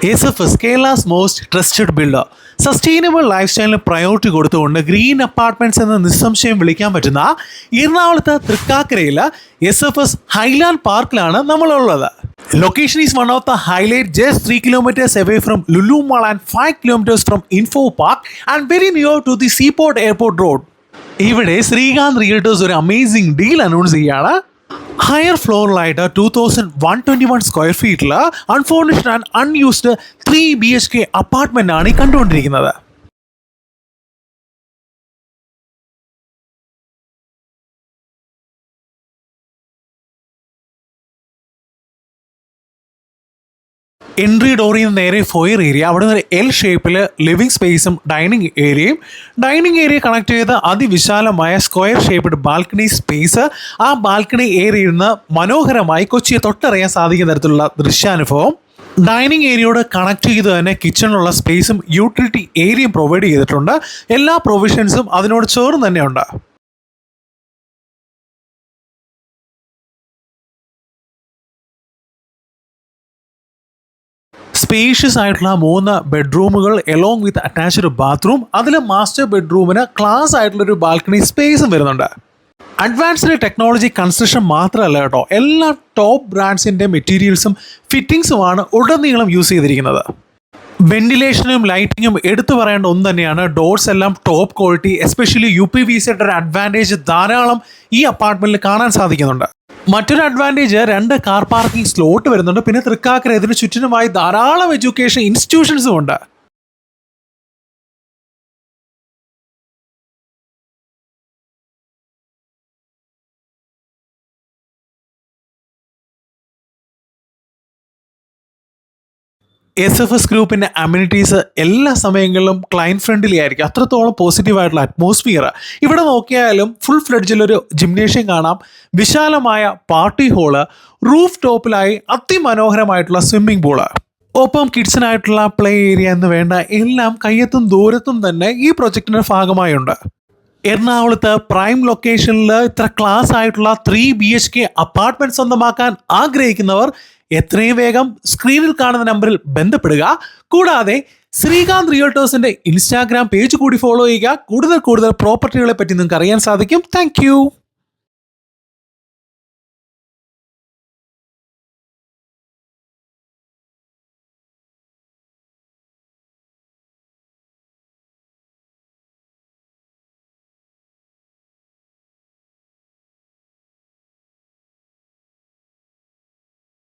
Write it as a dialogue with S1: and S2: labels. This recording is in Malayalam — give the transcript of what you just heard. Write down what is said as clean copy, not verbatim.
S1: SFS, Kerala's most trusted builder. Sustainable life സ്റ്റൈലിന് പ്രയോറിറ്റി കൊടുത്തുകൊണ്ട് ഗ്രീൻ അപ്പാർട്ട്മെന്റ്സ് എന്ന നിസ്സംശയം വിളിക്കാൻ പറ്റുന്ന എറണാകുളത്ത് തൃക്കാക്കരയിൽ SFS ഹൈലാൻഡ് പാർക്കിലാണ് നമ്മളുള്ളത്. Location is one of the highlight, just 3 kilometers away from Lulu Mall and 5 kilometers from Info Park and very near to the Seaport Airport Road. ഇവിടെ ശ്രീകാന്ത് റിയൽറ്റേഴ്സ് ഒരു അമേസിംഗ് ഡീൽ അനൗൺസ് ചെയ്യാണ്. ഹയർ ഫ്ലോറിലായിട്ട് 2121 സ്ക്വയർ ഫീറ്റിൽ unfurnished and unused 3 BHK apartment ആണ് ഈ കണ്ടുകൊണ്ടിരിക്കുന്നത്. എൻട്രി ഡോറിൽ നിന്ന് നേരെ ഫോയർ ഏരിയ, അവിടെ നിന്ന് എൽ ഷേപ്പിൽ ലിവിംഗ് സ്പേസും ഡൈനിങ് ഏരിയ കണക്ട് ചെയ്ത് അതിവിശാലമായ സ്ക്വയർ ഷേപ്പ്ഡ് ബാൽക്കണി സ്പേസ്. ആ ബാൽക്കണി ഏരിയയിൽ നിന്ന് മനോഹരമായി കൊച്ചിയെ തൊട്ടറിയാൻ സാധിക്കുന്ന തരത്തിലുള്ള ദൃശ്യാനുഭവം. ഡൈനിങ് ഏരിയയോട് കണക്ട് ചെയ്ത് തന്നെ കിച്ചണിലുള്ള സ്പേസും യൂട്ടിലിറ്റി ഏരിയയും പ്രൊവൈഡ് ചെയ്തിട്ടുണ്ട്. എല്ലാ പ്രൊവിഷൻസും അതിനോട് ചേർന്ന് തന്നെയുണ്ട്. സ്പേഷ്യസ് ആയിട്ടുള്ള 3 ബെഡ്റൂമുകൾ എലോങ് വിത്ത് അറ്റാച്ച്ഡ് ബാത്റൂം. അതിൽ മാസ്റ്റർ ബെഡ്റൂമിന് ക്ലാസ് ആയിട്ടുള്ളൊരു ബാൽക്കണി സ്പേസും വരുന്നുണ്ട്. അഡ്വാൻസ്ഡ് ടെക്നോളജി കൺസ്ട്രക്ഷൻ മാത്രമല്ല കേട്ടോ, എല്ലാ ടോപ്പ് ബ്രാൻഡ്സിൻ്റെ മെറ്റീരിയൽസും ഫിറ്റിങ്സുമാണ് ഉടനീളം യൂസ് ചെയ്തിരിക്കുന്നത്. വെന്റിലേഷനും ലൈറ്റിങ്ങും എടുത്തു പറയേണ്ട ഒന്ന് തന്നെയാണ്. ഡോർസ് എല്ലാം ടോപ്പ് ക്വാളിറ്റി, എസ്പെഷ്യലി UPVCയുടെ ഒരു അഡ്വാൻറ്റേജ് ധാരാളം ഈ അപ്പാർട്ട്മെന്റിൽ കാണാൻ സാധിക്കുന്നുണ്ട്. മറ്റൊരു അഡ്വാൻറ്റേജ് 2 കാർ പാർക്കിംഗ് സ്ലോട്ട് വരുന്നുണ്ട്. പിന്നെ തൃക്കാക്കര ഇതിന് ചുറ്റിനുമായി ധാരാളം എഡ്യൂക്കേഷൻ ഇൻസ്റ്റിറ്റ്യൂഷൻസും ഉണ്ട്. SFS ഗ്രൂപ്പിൻ്റെ അമ്യൂണിറ്റീസ് എല്ലാ സമയങ്ങളിലും ക്ലയൻറ്റ് ഫ്രണ്ട്ലി ആയിരിക്കും. അത്രത്തോളം പോസിറ്റീവായിട്ടുള്ള അറ്റ്മോസ്ഫിയർ. ഇവിടെ നോക്കിയാലും ഫുൾ ഫ്ലെഡ്ജിലൊരു ജിംനേഷ്യം കാണാം, വിശാലമായ പാർട്ടി ഹോള്, റൂഫ് ടോപ്പിലായി അതിമനോഹരമായിട്ടുള്ള സ്വിമ്മിംഗ് പൂള്, ഒപ്പം കിഡ്സിനായിട്ടുള്ള പ്ലേ ഏരിയ എന്ന് വേണ്ട എല്ലാം കയ്യെത്തും ദൂരത്തും തന്നെ ഈ പ്രൊജക്റ്റിൻ്റെ ഭാഗമായുണ്ട്. എറണാകുളത്ത് പ്രൈം ലൊക്കേഷനിൽ ഇത്ര ക്ലാസ് ആയിട്ടുള്ള 3 BHK അപ്പാർട്ട്മെന്റ് സ്വന്തമാക്കാൻ ആഗ്രഹിക്കുന്നവർ എത്രയും വേഗം സ്ക്രീനിൽ കാണുന്ന നമ്പറിൽ ബന്ധപ്പെടുക. കൂടാതെ ശ്രീകാന്ത് റിയൽറ്റേഴ്സിന്റെ ഇൻസ്റ്റാഗ്രാം പേജ് കൂടി ഫോളോ ചെയ്യുക. കൂടുതൽ പ്രോപ്പർട്ടികളെ പറ്റി നിങ്ങൾക്ക് അറിയാൻ സാധിക്കും. താങ്ക്